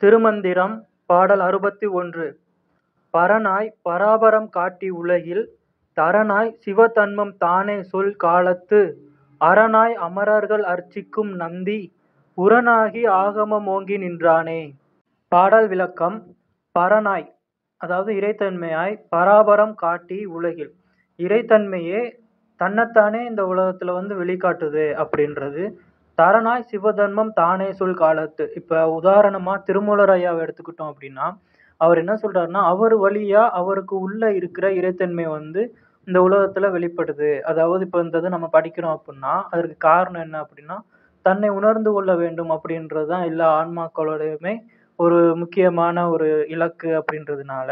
திருமந்திரம் பாடல் 61. பரனாய் பராபரம் காட்டி உலகில் தரனாய் சிவதன்மம் தானே சொல் காலத்து அரணாய் அமரர்கள் அர்ச்சிக்கும் நந்தி உரனாகி ஆகமம் ஓங்கி நின்றானே. பாடல் விளக்கம். பரனாய் அதாவது இறைத்தன்மையாய், பராபரம் காட்டி உலகில் இறைத்தன்மையே தன்னைத்தானே இந்த உலகத்துல வெளிக்காட்டுது அப்படின்றது. தரனாய் சிவதன்மம் தானே சொல் காலத்து. இப்ப உதாரணமா திருமூலர் ஐயாவை எடுத்துக்கிட்டோம் அப்படின்னா, அவர் என்ன சொல்றாருன்னா, அவர் வழியா அவருக்கு உள்ள இருக்கிற இறைத்தன்மை இந்த உலகத்துல வெளிப்படுது. அதாவது இப்ப இந்த இது நம்ம படிக்கிறோம் அப்படின்னா, அதற்கு காரணம் என்ன அப்படின்னா, தன்னை உணர்ந்து கொள்ள வேண்டும் அப்படின்றது தான் எல்லா ஆன்மாக்களோடையுமே ஒரு முக்கியமான ஒரு இலக்கு அப்படின்றதுனால,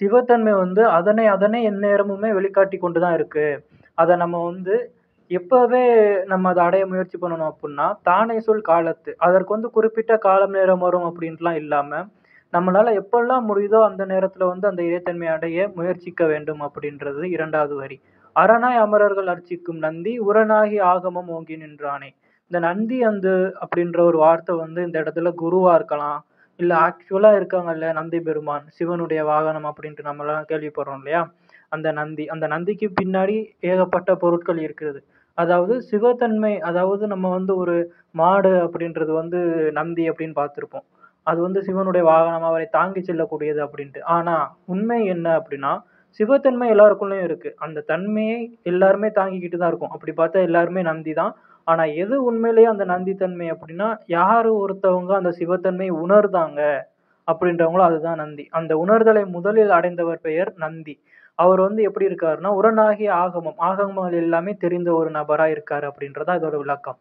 சிவத்தன்மை அதனை அதனை எந்நேரமுமே வெளிக்காட்டி கொண்டு தான் இருக்கு. அத நம்ம எப்பவே நம்ம அத அடைய முயற்சி பண்ணணும் அப்புட்ன்னா, தானே சொல் காலத்து. அதற்கு குறிப்பிட்ட காலம், நேரம் வரும் அப்படின்ட்டுலாம் இல்லாம, நம்மளால எப்பல்லாம் முடியுதோ அந்த நேரத்துல அந்த இறைத்தன்மையை அடைய முயற்சிக்க வேண்டும் அப்படின்றது 2வது வரி. அரணாய் அமரர்கள் அர்ச்சிக்கும் நந்தி உரனாகி ஆகமம் ஓங்கி நின்றானே. இந்த நந்தி அப்படின்ற ஒரு வார்த்தை இந்த இடத்துல குருவா இருக்கலாம். இல்ல ஆக்சுவலா இருக்காங்கல்ல நந்தி பெருமான், சிவனுடைய வாகனம் அப்படின்ட்டு நம்மலாம் கேள்விப்படுறோம் இல்லையா? அந்த நந்தி. அந்த நந்திக்கு பின்னாடி ஏகப்பட்ட பொருட்கள் இருக்கிறது. அதாவது சிவத்தன்மை, அதாவது நம்ம ஒரு மாடு அப்படின்றது நந்தி அப்படின்னு பார்த்திருப்போம். அது சிவனுடைய வாகனம், அவரை தாங்கி செல்லக்கூடியது அப்படின்ட்டு. ஆனா உண்மை என்ன அப்படின்னா, சிவத்தன்மை எல்லாருக்குள்ளயும் இருக்கு. அந்த தன்மையை எல்லாருமே தாங்கிக்கிட்டு தான் இருக்கோம். அப்படி பார்த்தா எல்லாருமே நந்தி தான். ஆனா எது உண்மையிலேயே அந்த நந்தி தன்மை அப்படின்னா, யாரு ஒருத்தவங்க அந்த சிவத்தன்மையை உணர்ந்தாங்க அப்படின்றவங்களோ அதுதான் நந்தி. அந்த உணர்தலை முதலில் அடைந்தவர் பெயர் நந்தி. அவர் எப்படி இருக்காருன்னா, உரனாகிய ஆகமம், ஆகமங்கள் எல்லாமே தெரிந்த ஒரு நபரா இருக்காரு அப்படின்றது தான் இதோட விளக்கம்.